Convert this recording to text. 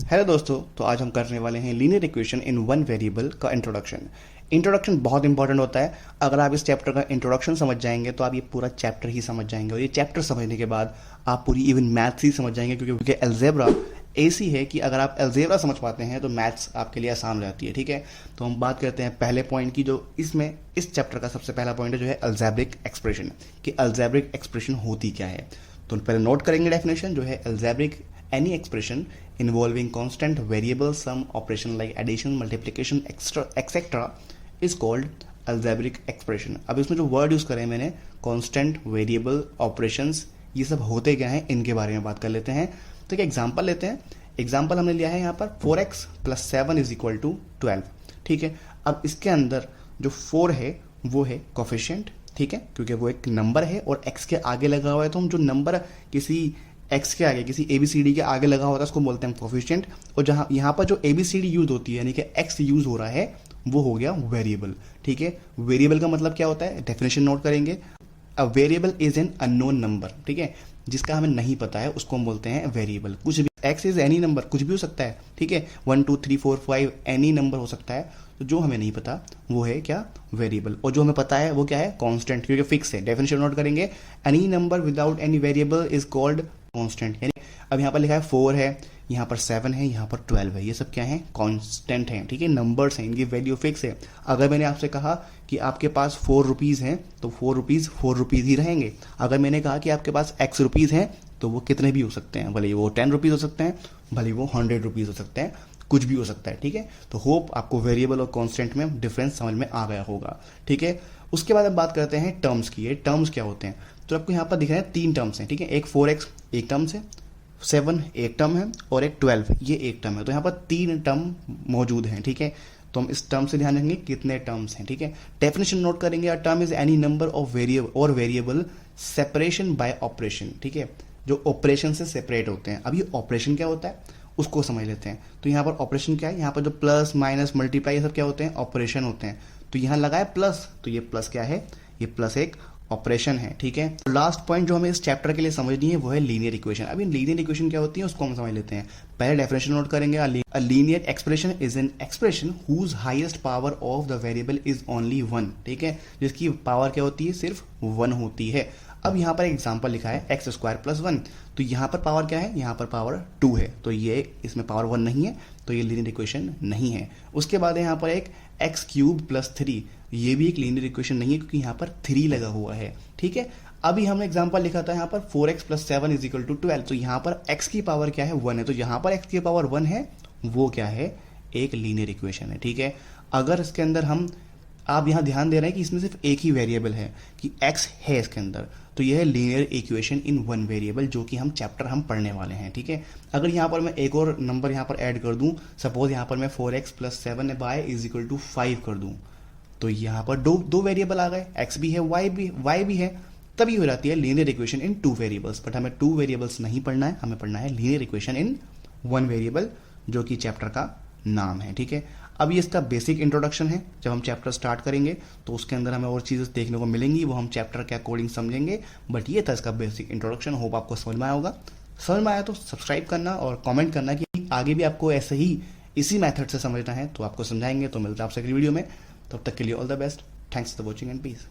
Hello दोस्तों, तो आज हम करने वाले हैं linear equation in one variable का इंट्रोडक्शन। इंट्रोडक्शन बहुत इंपॉर्टेंट होता है। अगर आप इस चैप्टर का इंट्रोडक्शन समझ जाएंगे तो आप ये पूरा चैप्टर ही समझ जाएंगे, और ये चैप्टर समझने के बाद आप पूरी इवन मैथ्स ही समझ जाएंगे, क्योंकि अलजेब्रा ऐसी है कि अगर आप अलजेब्रा समझ पाते हैं तो मैथ्स आपके लिए आसान हो जाती है। ठीक है, तो हम बात करते हैं पहले पॉइंट की, जो इसमें इस चैप्टर का सबसे पहला पॉइंट है, जो है अलजेब्रिक एक्सप्रेशन, कि अलजेब्रिक एक्सप्रेशन होती क्या है। तो पहले नोट करेंगे डेफिनेशन, जो है algebraic any expression involving constant variable sum operation like addition, multiplication, etc. is called algebraic expression। अब इसमें जो वर्ड यूज करें मैंने, constant variable operations, ये सब होते क्या हैं इनके बारे में बात कर लेते हैं। तो एक एग्जांपल लेते हैं। एग्जांपल हमने लिया है यहाँ पर 4x + 7 = 12। ठीक है, अब इसके अंदर जो 4 है वो है कोफिशिएंट। ठीक है, क्योंकि वो एक नंबर है और x के आगे लगा हुआ है, तो हम जो नंबर किसी x के आगे, किसी ABCD के आगे लगा होता है उसको बोलते हैं कोफिशिएंट। और जहाँ यहाँ पर जो ABCD यूज होती है, यानी कि x यूज हो रहा है, वो हो गया वेरिएबल। ठीक है, वेरिएबल का मतलब क्या होता है, डेफिनेशन नोट करेंगे। A variable is an unknown number. ठीक है, जिसका हमें नहीं पता है उसको हम बोलते हैं वेरिएबल। कुछ भी, x इज एनी नंबर, कुछ भी हो सकता है। ठीक है, 1 2 3 4 5 एनी नंबर हो सकता है। तो जो हमें नहीं पता वो है क्या, वेरिएबल। और जो हमें पता है वो क्या है, कांस्टेंट, क्योंकि फिक्स है। डेफिनेशन नोट करेंगे, any number without any variable is called constant. यानी अब यहाँ पर लिखा है 4 है, यहाँ पर 7 है, यहाँ पर 12 है, ये सब क्या है, कांस्टेंट हैं। ठीक है, नंबर्स हैं, इनकी वैल्यू फिक्स है। अगर मैंने आपसे कहा कि आपके पास 4 रुपीज़ हैं तो 4 रुपीज़ ही रहेंगे। अगर मैंने कहा कि आपके पास x रुपीज़ हैं तो वो कितने भी हो सकते हैं, भले वो 10 रुपीज़ हो सकते हैं, भले वो 100 रुपीज़ हो सकते हैं, कुछ भी हो सकता है। ठीक है, तो होप आपको वेरिएबल और कांस्टेंट में डिफरेंस समझ में आ गया होगा। ठीक है, उसके बाद हम बात करते हैं टर्म्स की। ये टर्म्स क्या होते हैं, तो आपको यहाँ पर दिख रहे हैं 3 टर्म्स हैं। ठीक है, एक 4x एक टर्म है, 7 एक टर्म है, और एक 12 ये एक टर्म है। तो यहाँ पर 3 टर्म मौजूद हैं। ठीक है, तो हम इस टर्म से ध्यान रखेंगे कितने टर्म्स हैं। ठीक है, डेफिनेशन नोट करेंगे, a term is any number of variable separation by operation. ठीक है, जो ऑपरेशन से सेपरेट होते हैं। अब ये ऑपरेशन क्या होता है उसको समझ लेते हैं। तो यहाँ पर ऑपरेशन क्या है, यहाँ पर जो प्लस माइनस मल्टीप्लाई ये सब क्या होते हैं, ऑपरेशन होते हैं। तो यहाँ लगा है प्लस, तो ये प्लस क्या है, ये प्लस एक ऑपरेशन है। ठीक है, लास्ट पॉइंट जो हमें इस चैप्टर के लिए समझनी है वो है लीनियर इक्वेशन। अभी लीनियर इक्वेशन क्या होती है उसको हम समझ लेते हैं। पहले डेफिनेशन नोट करेंगे, a linear expression is an expression whose highest power of the variable is only 1। ठीक है, जिसकी पावर क्या होती है, सिर्फ 1 होती है। अब यहाँ पर एग्जाम्पल लिखा है x² + 1, तो यहाँ पर पावर क्या है, यहाँ पर पावर 2 है, तो ये इसमें पावर 1 नहीं है, तो ये लीनियर इक्वेशन नहीं है। उसके बाद यहाँ पर एक x³ + 3, ये भी एक लीनियर इक्वेशन नहीं है, क्योंकि यहाँ पर 3 लगा हुआ है। ठीक है, अभी हमने एग्जांपल लिखा था यहाँ पर 4x + 7 = 12, तो यहाँ पर x की पावर क्या है, 1 है, तो यहाँ पर x की पावर 1 है, वो क्या है, एक लीनियर इक्वेशन है। ठीक है, अगर इसके अंदर हम, आप यहाँ ध्यान दे रहे हैं कि इसमें सिर्फ एक ही वेरिएबल है, कि x है इसके अंदर, तो यह है linear equation in one variable, जो कि हम चैप्टर हम पढ़ने वाले हैं। ठीक है, अगर यहाँ पर मैं एक और नंबर यहाँ पर ऐड कर दूँ, सपोज यहाँ पर मैं 4x + 7 = 5 कर दूँ, तो यहाँ पर दो वेरिएबल आ गए, x भी है, y भी है, तभी हो जाती है linear equation in 2 variables. But हमें 2 वेरिएबल्स नहीं पढ़ना है, हमें पढ़ना है लीनियर इक्वेशन इन 1 वेरिएबल, जो कि चैप्टर का नाम है। ठीक है, अब ये इसका बेसिक इंट्रोडक्शन है। जब हम चैप्टर स्टार्ट करेंगे तो उसके अंदर हमें और चीज़ें देखने को मिलेंगी, वो हम चैप्टर के अकॉर्डिंग समझेंगे। बट ये था इसका बेसिक इंट्रोडक्शन। होप आपको समझ में आया होगा। समझ में आया तो सब्सक्राइब करना और कमेंट करना कि आगे भी आपको ऐसे ही इसी मेथड से समझना है, तो आपको समझाएंगे। तो मिलता है आपसे अगली वीडियो में, तब तक के लिए all the best. Thanks for watching and piece.